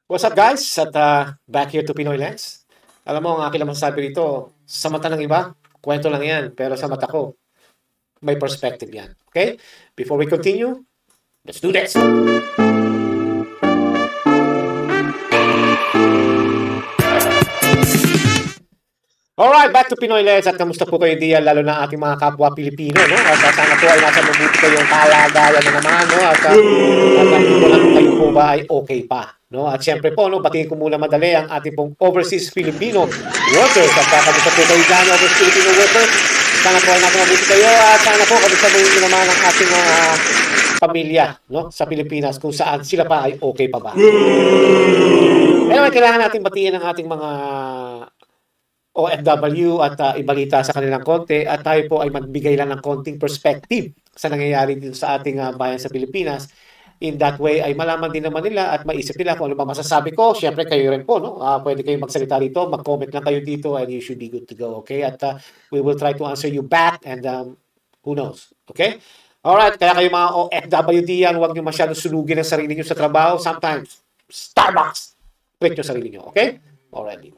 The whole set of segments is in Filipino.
What's up guys? At back here to Pinoy Lens. Alam mo, ang aking naman sabi rito, sa mata ng iba, kwento lang yan. Pero sa mata ko, may perspective yan. Okay? Before we continue, let's do this! Alright, back to Pinoy Lens. At kamusta po kayo diyan, lalo na ating mga kapwa Pilipino, no? At sana po ay nasa mabuti kayong kalagayan na naman, no? At ko lang kayo po ba ay okay pa, no? At syempre po, no, batiin ko muna madali ang ating pong overseas Filipino workers. At kamusta po kayo dyan, overseas Filipino workers. Sana po ay nasa mabuti kayo at sana po kamusta mo naman ang ating pamilya, no? Sa Pilipinas, kung saan sila pa ay okay pa ba. Anyway, kailangan natin batiin ang ating mga OFW at ibalita sa kanilang konti at tayo po ay magbigay lang ng konting perspective sa nangyayari dito sa ating bayan sa Pilipinas. In that way ay malaman din naman nila at maisip nila kung ano ba masasabi ko. Siyempre kayo rin po, no? Pwede kayong magsalita dito, mag-comment lang kayo dito and you should be good to go, okay? At we will try to answer you back and who knows, okay? Alright, kaya kayo mga OFW diyan, huwag nyo masyadong sunugin ang sarili nyo sa trabaho. Sometimes, Starbucks, treat nyo sarili nyo, okay? Already.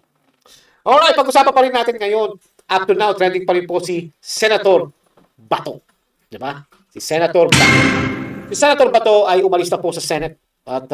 Alright, pag-usapan pa rin natin ngayon. Up to now, trending pa rin po si Senator Bato. Diba? Si Senator Bato. Si Senator Bato ay umalis na po sa Senate. At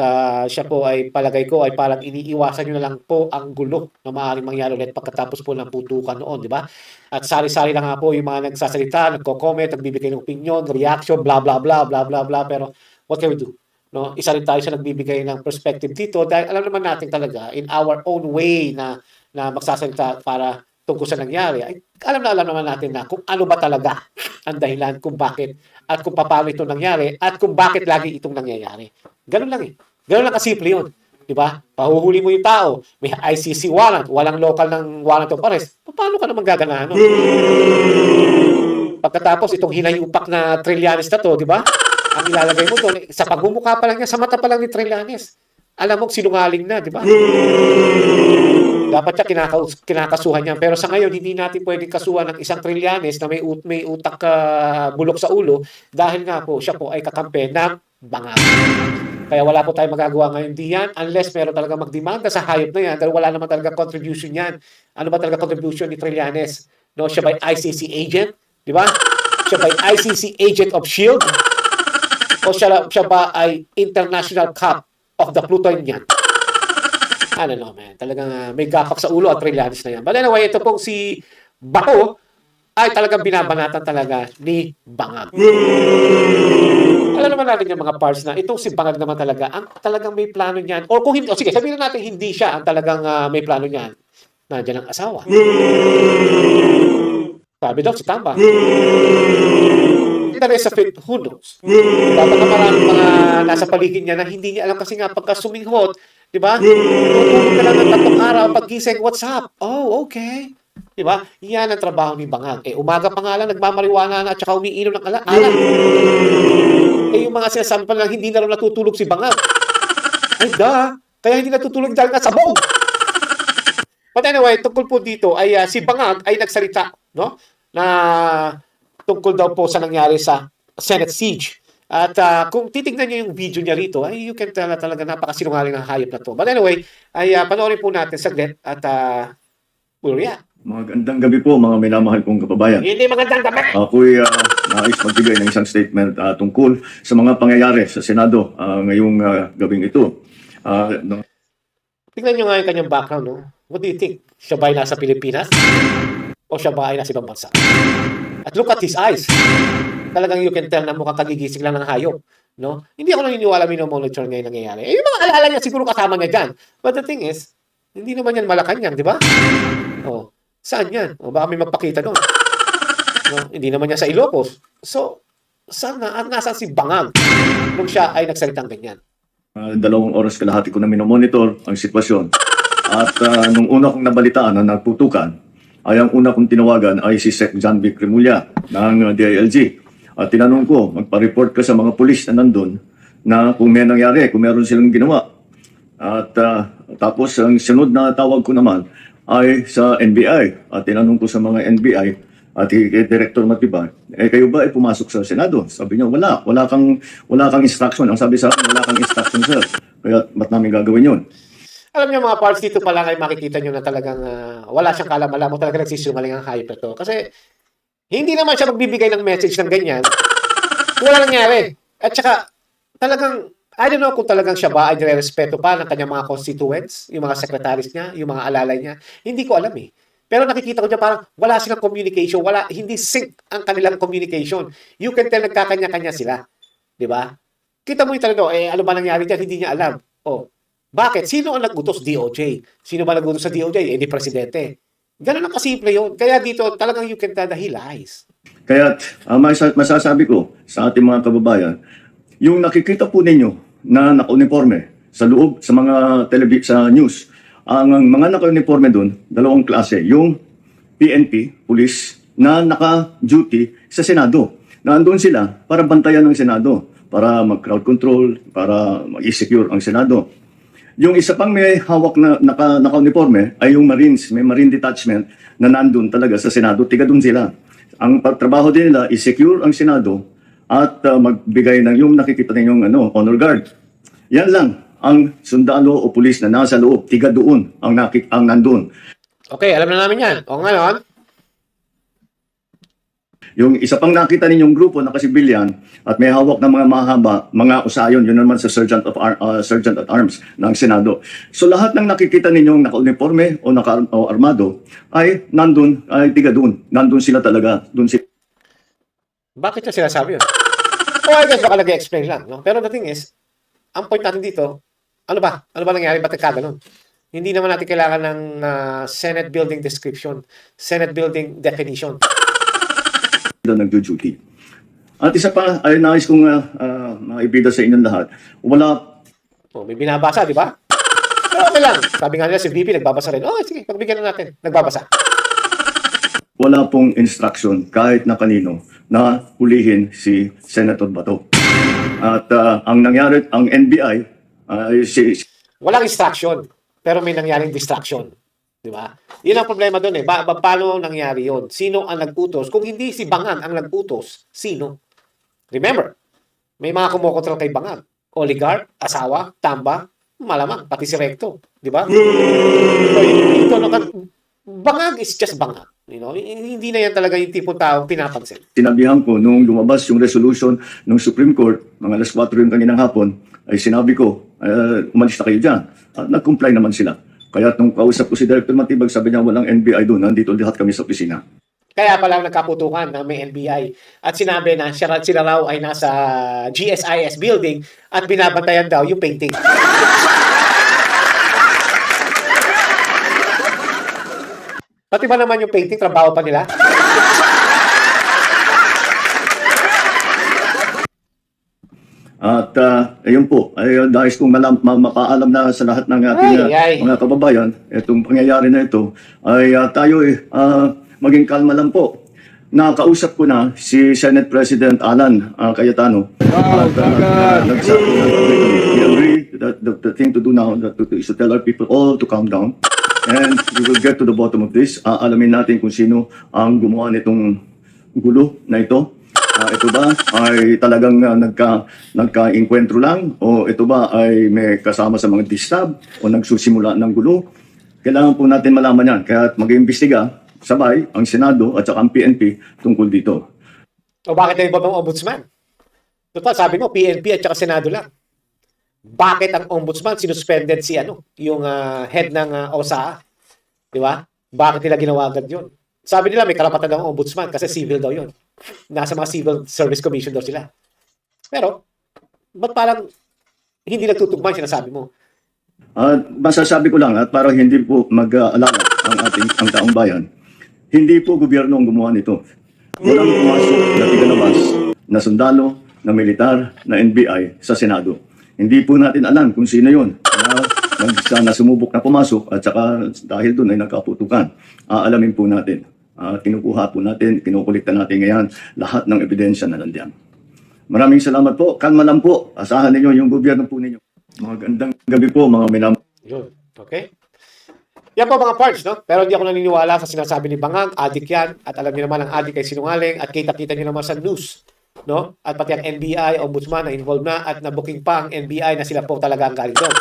siya po ay palagay ko ay parang iniiwasan nyo na lang po ang gulo na maaaring mangyari ulit pagkatapos po ng putukan noon, di ba? At sari-sari lang nga po yung mga nagsasalita, nagko-comment, nagbibigay ng opinion, reaction, blah, blah, blah, blah, blah, blah. Pero what can we do? No? Isa rin tayo sa nagbibigay ng perspective dito dahil alam naman natin talaga in our own way na magsasalita para tungkol sa nangyari, ay alam naman natin na kung ano ba talaga ang dahilan kung bakit at kung paano ito nangyari at kung bakit lagi itong nangyayari. Ganun lang eh. Ganun lang kasimple yun. Diba? Pahuhuli mo yung tao, may ICC warrant, walang local ng warrant of arrest. Paano ka naman gaganahan? No? Pagkatapos itong hinayupak na Trillanes na to, diba? Ang ilalagay mo doon, sa pagmumukha pa lang niya, sa mata pa lang ni Trillanes. Alam mo, sinungaling na, di ba? Dapat siya kinakasuhan niya. Pero sa ngayon, hindi natin pwedeng kasuhan ng isang Trillanes na may utak bulok sa ulo dahil nga po, siya po ay kakampi ng bangag. Kaya wala po tayong magagawa ngayon diyan unless meron talaga magdemanda sa hayop na yan dahil wala naman talaga contribution yan. Ano ba talaga contribution ni Trillanes? No, siya ba ICC agent? Di ba? Siya ba ICC agent of SHIELD? O siya ba ay international cop of the Plutonian? I don't know, man. Talagang may gapak sa ulo at Trillanes na yan. But anyway, ito pong si Bato ay talagang binabanatan talaga ni Bangag. Alam naman natin yung mga parts na itong si Bangag naman talaga ang talagang may plano niyan. O kung hindi, sige, sabihin natin hindi siya ang talagang may plano niyan. Nandiyan ang asawa. Sabi daw si Tamba. The rest of it, who knows? Baka maraming mga nasa paligid niya na hindi niya alam kasi nga pagka suminghot, di ba? Tutulog ka lang ng 3 araw, paggising, what's up? Oh, okay. Di ba? Yan ang trabaho ni Bangag. Umaga pa nga lang, nagmamariwana na at saka umiinom ng alak. Yung mga sinasabi pa lang, hindi na rin natutulog si Bangag. Ay, kaya hindi natutulog dahil nga sabog. But anyway, tungkol po dito, ay si Bangag ay nagsalita, no? Na tungkol daw po sa nangyari sa Senate siege. At kung titignan niyo yung video niya rito, ay you can tell na talaga napakasinungaling ang hayop na to. But anyway, ay panoorin po natin saglit at we'll react. Magandang gabi po mga minamahal kong kababayan. Hindi magandang gabi. Ako'y nais magbigay ng isang statement tungkol sa mga pangyayari sa Senado ngayong gabing ito. Tingnan niyo nga yung kanyang background, no? What do you think? Siya ba ay nasa Pilipinas? O siya ba ay nasa ibang bansa? At look at his eyes. Talagang you can tell na mukhang kagigising lang ng hayop. No? Hindi ako naniniwala minomonitor ngayon nangyayari. Yung mga alaala niya siguro kasama niya dyan. But the thing is, hindi naman yan Malacanang, di ba? Oh, saan yan? O baka may magpakita doon. No? Hindi naman yan sa Ilocos. So, nasaan si Bangag nung siya ay nagsalitang ganyan? 2 oras kalahati ko na minomonitor ang sitwasyon. At nung una kong nabalitaan na nagputukan, ay ang una kong tinawagan ay si Sec. John V. Cremulya ng DILG. At tinanong ko, magpa-report ka sa mga pulis na nandun na kung may nangyari, kung meron silang ginawa. At tapos ang sunod na tawag ko naman ay sa NBI. At tinanong ko sa mga NBI at kay Director Matibay, kayo ba ay pumasok sa Senado? Sabi niya, wala kang instruction. Ang sabi sa akin, wala kang instruction, sir. Kaya ba't namin gagawin yun? Alam niyo mga parts, dito pa lang ay makikita niyo na talagang wala siyang kalam-alam o talaga nagsisinungaling ang hayop na to. Kasi hindi naman siya magbibigay ng message ng ganyan. Wala nangyari. At saka talagang, I don't know kung talagang siya ba ay nire-respeto pa ng kanyang mga constituents, yung mga secretaries niya, yung mga alalay niya. Hindi ko alam eh. Pero nakikita ko dyan parang wala silang communication, hindi sync ang kanilang communication. You can tell nagkakanya-kanya sila. Di ba? Kita mo yung talaga, ano ba nangyari dyan? Hindi niya alam. Oh, bakit? Sino ang nag-utos? DOJ. Sino ba nag-utos sa DOJ? Di presidente. Ganun lang kasimple yun. Kaya dito, talagang you can tell that he lies. Kaya masasabi ko sa ating mga kababayan, yung nakikita po ninyo na naka-uniforme sa loob, sa mga sa news, ang mga naka-uniforme doon, dalawang klase, yung PNP, police, na naka-duty sa Senado. Naandun sila para bantayan ng Senado, para mag-crowd control, para mag-secure ang Senado. Yung isa pang may hawak na naka-uniforme ay yung Marines, may Marine Detachment na nandun talaga sa Senado, tiga dun sila. Ang trabaho din nila is secure ang Senado at magbigay ng yung nakikita ninyong honor guard. Yan lang ang sundalo o pulis na nasa loob, tiga doon ang nandun. Okay, alam na namin yan. O ngayon, yung isa pang nakita ninyong grupo na kasibilyan at may hawak ng mga mahaba, mga usayon, yun naman sa Sergeant at Arms ng Senado. So lahat ng nakikita ninyong naka-uniforme o naka-armado ay nandun, ay tiga doon. Nandun sila talaga. Doon sila. bakit niya sinasabi yun? I guess baka nag-explain lang. No? Pero the thing is, ang point natin dito, ano ba? Ano ba nangyari? Ba't nagkaganon? Hindi naman natin kailangan ng Senate building description, Senate building definition. Nagjo-duty. At isa pa, ay nais kong maibida sa inyong lahat. Wala. May binabasa, di ba? Pero okay lang. Sabi nga nila, si VP nagbabasa rin. Sige, pagbigyan na natin. Nagbabasa. Wala pong instruction kahit na kanino na hulihin si Senator Bato. At ang nangyari, ang NBI, walang instruction, pero may nangyaring distraction. Di ba? Yun ang problema doon eh. Paano nangyari yun? Sino ang nag-utos? Kung hindi si Bangag ang nag-utos, sino? Remember, may mga kumokontrol kay Bangag. Oligarch, asawa, tamba, malamang, pati si Recto. Di ba? Bangag is just Bangag. You know, hindi na yan talaga yung tipong taong pinapansin. Sinabihan ko nung lumabas yung resolution ng Supreme Court, mga alas 4 yung kaninang hapon, ay sinabi ko, umalis na kayo dyan. At nag-comply naman sila. Kaya nung kausap ko si Director Matibag, sabi niya walang NBI doon, nandito lahat kami sa opisina. Kaya pala nagkaputukan na may NBI. At sinabi na sila raw ay nasa GSIS building at binabantayan daw yung painting. Pati ba naman yung painting, trabaho pa nila? At ayun po, ay nais kong mapaalam na sa lahat ng ating mga kababayan, itong pangyayari na ito, ay tayo maging kalma lang po. Nakausap ko na si Senate President Alan Cayetano. Wow, nagsabi na we agree that the thing to do now is to tell our people all to calm down. And we will get to the bottom of this. Alamin natin kung sino ang gumawa nitong gulo na ito. Ito ba ay talagang nagka-enkwentro lang? O ito ba ay may kasama sa mga distab o nagsusimula ng gulo? Kailangan po natin malaman yan. Kaya mag-iimbestiga sabay ang Senado at saka ang PNP tungkol dito. O bakit na iba pang ombudsman? Total, sabi mo, PNP at saka Senado lang. Bakit ang ombudsman sinuspended si yung head ng OSA? Di ba? Bakit nila ginawa agad yun? Sabi nila may karapatan daw ang ombudsman kasi civil daw yun. Nasa mga Civil Service Commission daw sila. Pero, ba't parang hindi nagtutugma yung sinasabi mo? Masasabi ko lang at para hindi po mag-alala ang taong bayan, hindi po gobyerno ang gumawa nito. Walang pumasok na tigalabas na sundalo, na militar, na NBI sa Senado. Hindi po natin alam kung sino yun. Na sumubok na pumasok at saka dahil doon ay nagkaputukan. Aalamin po natin. Kinukuha po natin, kinukulikta natin ngayon lahat ng ebidensya na nandiyan. Maraming salamat po. Kalma lang po. Asahan ninyo yung gobyerno po ninyo. Magandang gabi po mga minam. Yun. Okay? Yan po mga parts, no? Pero hindi ako naniniwala sa sinasabi ni Bangag, adik yan, at alam niyo naman ang adik ay sinungaling, at kita-kita niyo naman sa news, no? At pati ang NBI, ombudsman na involved na, at nabuking pa ang NBI na sila po talaga ang galing doon.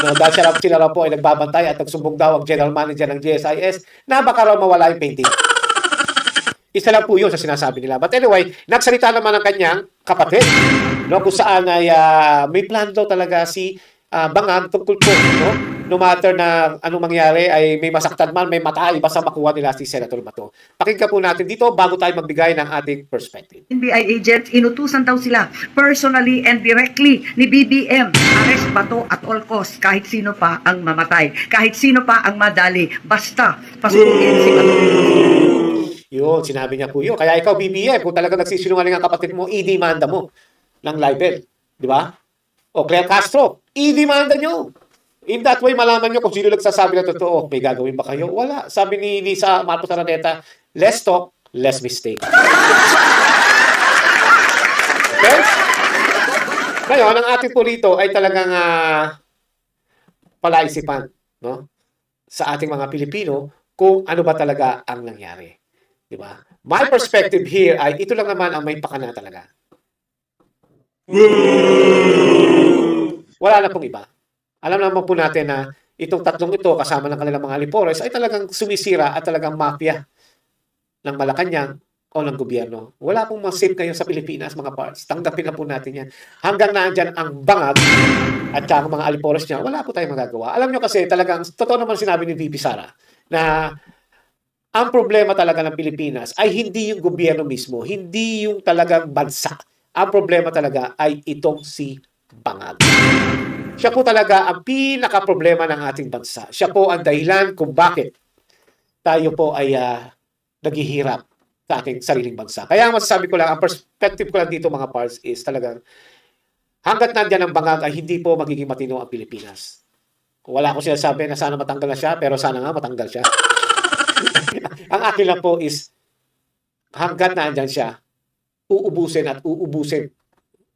No, dahil sila raw po ay nagbabantay at nagsumbong daw ang general manager ng GSIS na baka raw mawala yung painting. Isa lang po yun sa sinasabi nila. But anyway, nagsalita naman ang kanyang kapatid, no, kung saan ay may plan daw talaga si Bangag tungkol po, no? No matter na anong mangyari, ay may masaktan man, may matay, basta makuha nila si Senator Bato. Pakinggan po natin dito bago tayo magbigay ng ating perspective. NBI agents, inutusan daw sila personally and directly ni BBM. Arrest Bato at all costs, kahit sino pa ang mamatay, kahit sino pa ang madali, basta pasukin si Bato. Yun, sinabi niya po yun. Kaya ikaw, BBM, kung talaga nagsisinungaling ang kapatid mo, i-demanda mo ng libel. Di ba? O Claire Castro, i-demanda nyo. In that way, malaman nyo kung sino nagsasabi na totoo. May gagawin ba kayo? Wala. Sabi ni Lisa Marcos Araneta, less talk, less mistake. Okay? Ngayon, ang ating po rito ay talagang palaisipan, no? Sa ating mga Pilipino kung ano ba talaga ang nangyari. Di ba? My perspective here ay ito lang naman ang may pakana talaga. Wala na pong iba. Alam naman po natin na itong tatlong ito kasama ng kanilang mga alipores ay talagang sumisira at talagang mafia ng Malacanang o ng gobyerno. Wala pong masip ngayon sa Pilipinas, mga parts. Tanggapin na po natin yan. Hanggang naandyan ang Bangag at ang mga alipores niya, wala po tayong magagawa. Alam nyo kasi talagang, totoo naman sinabi ni VP Sara, na ang problema talaga ng Pilipinas ay hindi yung gobyerno mismo, hindi yung talagang bansa. Ang problema talaga ay itong si Bangag. Siya po talaga ang pinaka-problema ng ating bansa. Siya po ang dahilan kung bakit tayo po ay naghihirap sa ating sariling bansa. Kaya ang masasabi ko lang, ang perspective ko lang dito mga parts is talagang hanggat nandyan ang Bangag ay hindi po magiging matino ang Pilipinas. Wala akong sinasabi na sana matanggal na siya, pero sana nga matanggal siya. Ang akin lang po is hanggat nandyan siya, uubusin at uubusin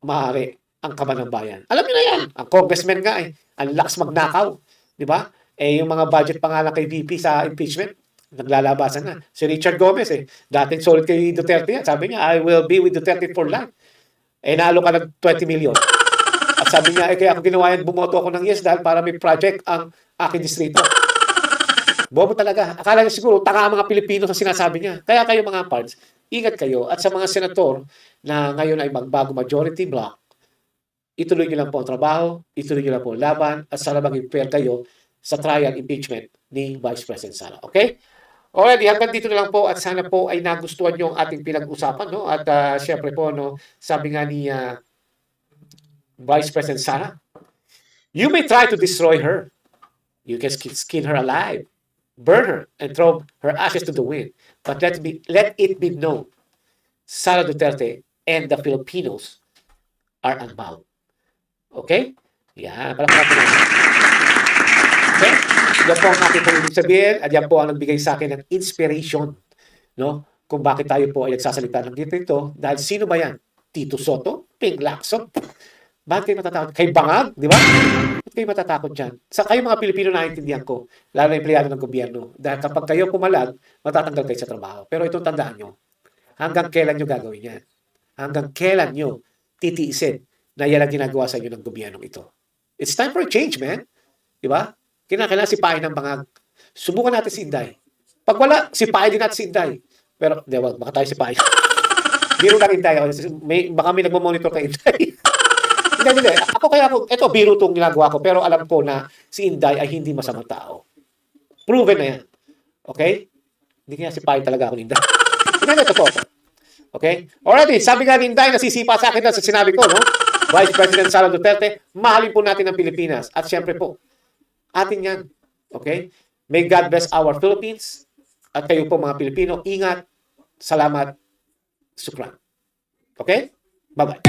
maaari ang kaban ng bayan. Alam niyo na yan. Ang congressman nga ang lakas magnakaw. Di ba? Yung mga budget pa nga lang kay VP sa impeachment, naglalabasan na. Si Richard Gomez dating solid kay Duterte yan. Sabi niya, I will be with Duterte for life. Nalo ka ng 20 million. At sabi niya, kaya ako ginawa yan, bumoto ako ng yes dahil para may project ang aking distrito. Bobo talaga. Akala niya siguro, tanga ang mga Pilipino sa sinasabi niya. Kaya kayo mga parts, ingat kayo. At sa mga senator na ngayon ay magbago majority block, ituloy niyo lang po ang trabaho, ituloy niyo lang po ang laban, at sana maging fair kayo sa trial impeachment ni Vice President Sara. Okay? Alright, hanggang dito na lang po at sana po ay nagustuhan niyo ang ating pinag-usapan. No? At syempre po, no, sabi nga ni Vice President Sara, you may try to destroy her. You can skin her alive, burn her, and throw her ashes to the wind. But let it be known, Sara Duterte and the Filipinos are unbound. Okay? Yan. Palakpakan natin. Okay? Yan po ang aking pong ibig sabihin at yan po ang nagbigay sa akin ng inspiration, no? Kung bakit tayo po ay nagsasalita ng dito. Dahil sino ba yan? Tito Soto? Ping Lacson? Bakit kayo matatakot? Kay Bangag? Di ba? Bakit kayo matatakot dyan? Sa kayo mga Pilipino naiintindihan ko, lalo na empleyado ng gobyerno. Dahil kapag kayo pumalag, matatanggal kayo sa trabaho. Pero itong tandaan nyo, hanggang kailan nyo gagawin yan? Hanggang kailan nyo titiisin na yan ang ginagawa sa inyo ng gobyernong ito. It's time for a change, man. Diba? Kinakailangan sipahin ng Bangag. Subukan natin si Inday. Pag wala, sipahin din natin si Inday. Pero, di ba, baka tayo sipahin. Biro lang Inday. Baka may nagmamonitor kay Inday. Hindi. Ito, biro itong ginagawa ko. Pero alam ko na si Inday ay hindi masamang tao. Proven na yan. Okay? Hindi kaya sipahin talaga ako ni Inday. Hindi, totoo. Okay? Alrighty, sabi nga ni Inday, nasisipa sa akin na sa sinabi ko, no? Vice President Sara Duterte, mahalin po natin ang Pilipinas. At syempre po, atin yan. Okay? May God bless our Philippines. At kayo po mga Pilipino, ingat. Salamat. Sukran. Okay? Bye-bye.